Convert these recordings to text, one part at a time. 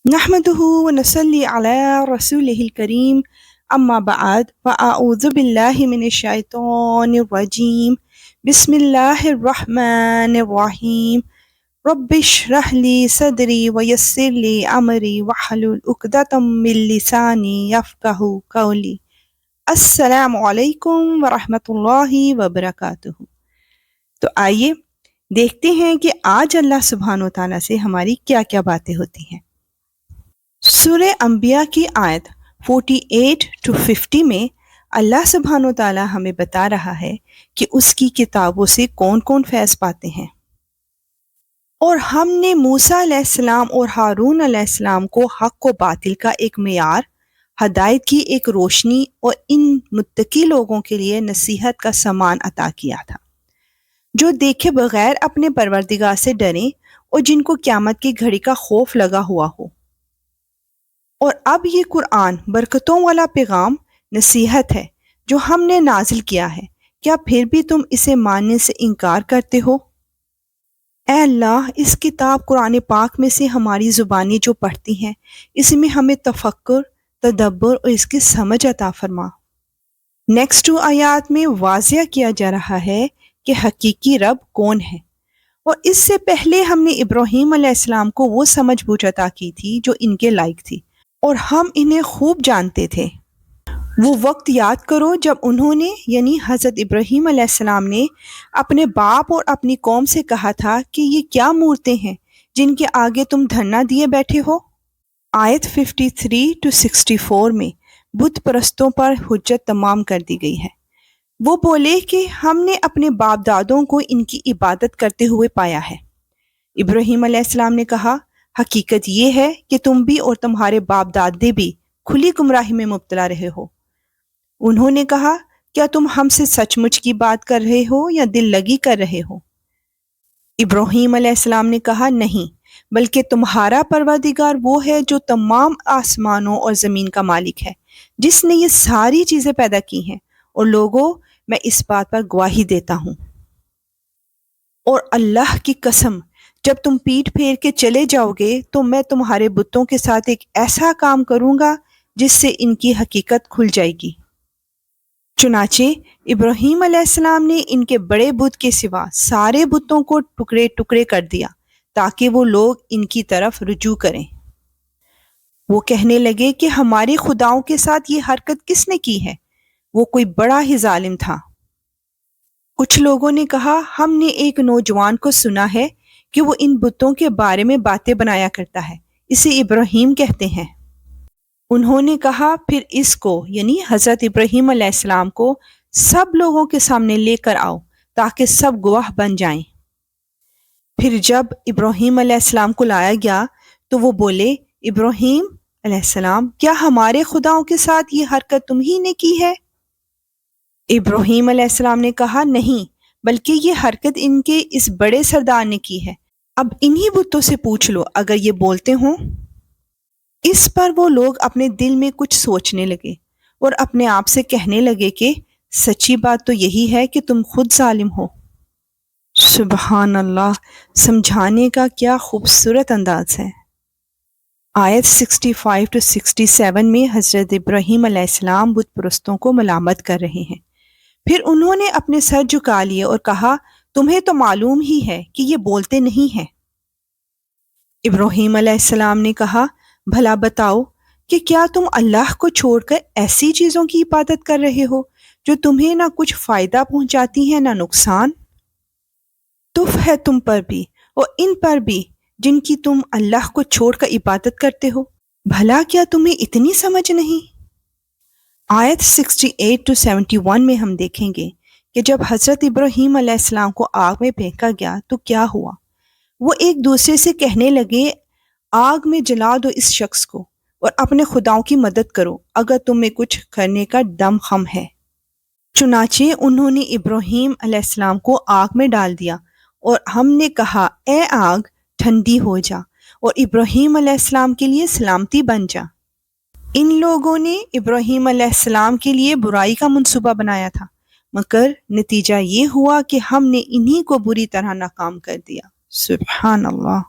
نحمده ونصلي على رسوله الكريم أما بعد فأعوذ بالله من الشيطان الرجيم بسم الله الرحمن الرحيم رب اشرح لي صدري ويسر لي أمري واحلل عقدة من لساني يفقهوا قولي السلام علیکم ورحمۃ اللہ وبرکاتہ۔ تو آئیے دیکھتے ہیں کہ آج اللہ سبحانہ و تعالیٰ سے ہماری کیا کیا باتیں ہوتی ہیں۔ سورہ انبیاء کی آیت 48 to 50 میں اللہ سبحانہ و تعالیٰ ہمیں بتا رہا ہے کہ اس کی کتابوں سے کون کون فیض پاتے ہیں۔ اور ہم نے موسیٰ علیہ السلام اور ہارون علیہ السلام کو حق و باطل کا ایک معیار، ہدایت کی ایک روشنی اور ان متقی لوگوں کے لیے نصیحت کا سامان عطا کیا تھا، جو دیکھے بغیر اپنے پروردگار سے ڈریں اور جن کو قیامت کی گھڑی کا خوف لگا ہوا ہو۔ اور اب یہ قرآن برکتوں والا پیغام نصیحت ہے جو ہم نے نازل کیا ہے، کیا پھر بھی تم اسے ماننے سے انکار کرتے ہو؟ اے اللہ، اس کتاب قرآن پاک میں سے ہماری زبانیں جو پڑھتی ہیں، اس میں ہمیں تفکر، تدبر اور اس کی سمجھ عطا فرما۔ نیکسٹ 2 آیات میں واضح کیا جا رہا ہے کہ حقیقی رب کون ہے، اور اس سے پہلے ہم نے ابراہیم علیہ السلام کو وہ سمجھ بوجھ عطا کی تھی جو ان کے لائق تھی، اور ہم انہیں خوب جانتے تھے۔ وہ وقت یاد کرو جب انہوں نے یعنی حضرت ابراہیم علیہ السلام نے اپنے باپ اور اپنی قوم سے کہا تھا کہ یہ کیا مورتیں ہیں جن کے آگے تم دھرنا دیے بیٹھے ہو۔ آیت 53 to 64 میں بت پرستوں پر حجت تمام کر دی گئی ہے۔ وہ بولے کہ ہم نے اپنے باپ دادوں کو ان کی عبادت کرتے ہوئے پایا ہے۔ ابراہیم علیہ السلام نے کہا، حقیقت یہ ہے کہ تم بھی اور تمہارے باپ دادے بھی کھلی گمراہی میں مبتلا رہے ہو۔ انہوں نے کہا، کیا تم ہم سے سچ مچ کی بات کر رہے ہو یا دل لگی کر رہے ہو؟ ابراہیم علیہ السلام نے کہا، نہیں، بلکہ تمہارا پروردگار وہ ہے جو تمام آسمانوں اور زمین کا مالک ہے، جس نے یہ ساری چیزیں پیدا کی ہیں، اور لوگوں، میں اس بات پر گواہی دیتا ہوں۔ اور اللہ کی قسم، جب تم پیٹھ پھیر کے چلے جاؤ گے تو میں تمہارے بتوں کے ساتھ ایک ایسا کام کروں گا جس سے ان کی حقیقت کھل جائے گی۔ چنانچہ ابراہیم علیہ السلام نے ان کے بڑے بت کے سوا سارے بتوں کو ٹکڑے ٹکڑے کر دیا تاکہ وہ لوگ ان کی طرف رجوع کریں۔ وہ کہنے لگے کہ ہمارے خداؤں کے ساتھ یہ حرکت کس نے کی ہے؟ وہ کوئی بڑا ہی ظالم تھا۔ کچھ لوگوں نے کہا، ہم نے ایک نوجوان کو سنا ہے کہ وہ ان بتوں کے بارے میں باتیں بنایا کرتا ہے، اسے ابراہیم کہتے ہیں۔ انہوں نے کہا، پھر اس کو یعنی حضرت ابراہیم علیہ السلام کو سب لوگوں کے سامنے لے کر آؤ تاکہ سب گواہ بن جائیں۔ پھر جب ابراہیم علیہ السلام کو لایا گیا تو وہ بولے، ابراہیم علیہ السلام، کیا ہمارے خداؤں کے ساتھ یہ حرکت تم ہی نے کی ہے؟ ابراہیم علیہ السلام نے کہا، نہیں، بلکہ یہ حرکت ان کے اس بڑے سردار نے کی ہے۔ اب انہی بتوں سے پوچھ لو اگر یہ بولتے ہوں۔ اس پر وہ لوگ اپنے دل میں کچھ سوچنے لگے اور اپنے آپ سے کہنے لگے کہ سچی بات تو یہی ہے کہ تم خود ظالم ہو۔ سبحان اللہ، سمجھانے کا کیا خوبصورت انداز ہے۔ آیت 65 to 67 میں حضرت ابراہیم علیہ السلام بت پرستوں کو ملامت کر رہے ہیں۔ پھر انہوں نے اپنے سر جھکا لیے اور کہا، تمہیں تو معلوم ہی ہے کہ یہ بولتے نہیں ہیں۔ ابراہیم علیہ السلام نے کہا، بھلا بتاؤ کہ کیا تم اللہ کو چھوڑ کر ایسی چیزوں کی عبادت کر رہے ہو جو تمہیں نہ کچھ فائدہ پہنچاتی ہیں نہ نقصان؟ تف ہے تم پر بھی اور ان پر بھی جن کی تم اللہ کو چھوڑ کر عبادت کرتے ہو، بھلا کیا تمہیں اتنی سمجھ نہیں؟ آیت 68 to 71 میں ہم دیکھیں گے کہ جب حضرت ابراہیم علیہ السلام کو آگ میں پھینکا گیا تو کیا ہوا۔ وہ ایک دوسرے سے کہنے لگے، آگ میں جلا دو اس شخص کو اور اپنے خداؤں کی مدد کرو اگر تم میں کچھ کرنے کا دم خم ہے۔ چنانچہ انہوں نے ابراہیم علیہ السلام کو آگ میں ڈال دیا اور ہم نے کہا، اے آگ ٹھنڈی ہو جا اور ابراہیم علیہ السلام کے لیے سلامتی بن جا۔ ان لوگوں نے ابراہیم علیہ السلام کے لیے برائی کا منصوبہ بنایا تھا، مگر نتیجہ یہ ہوا کہ ہم نے انہی کو بری طرح ناکام کر دیا۔ سبحان اللہ۔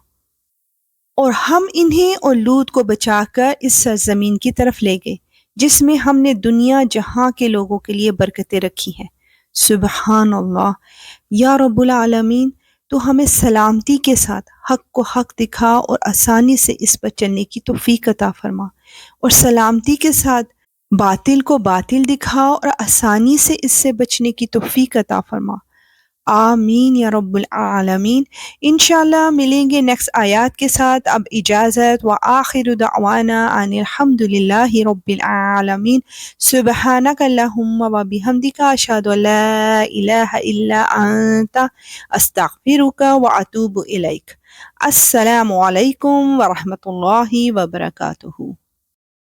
اور ہم انہیں اور لوط کو بچا کر اس سرزمین کی طرف لے گئے جس میں ہم نے دنیا جہاں کے لوگوں کے لیے برکتیں رکھی ہیں۔ سبحان اللہ۔ یا رب العالمین، تو ہمیں سلامتی کے ساتھ حق کو حق دکھا اور آسانی سے اس پر چلنے کی توفیق عطا فرما، اور سلامتی کے ساتھ باطل کو باطل دکھا اور آسانی سے اس سے بچنے کی توفیق عطا فرما۔ آمین یا رب العالمین۔ انشاءاللہ ملیں گے نیکسٹ آیات کے ساتھ۔ اب اجازت، وآخر دعوانا ان الحمد للہ رب العالمین۔ سبحانک اللہم وبحمدک، اشہد ان لا الہ الا انت، استغفرک واتوب الیک۔ السلام علیکم ورحمۃ اللہ وبرکاتہ۔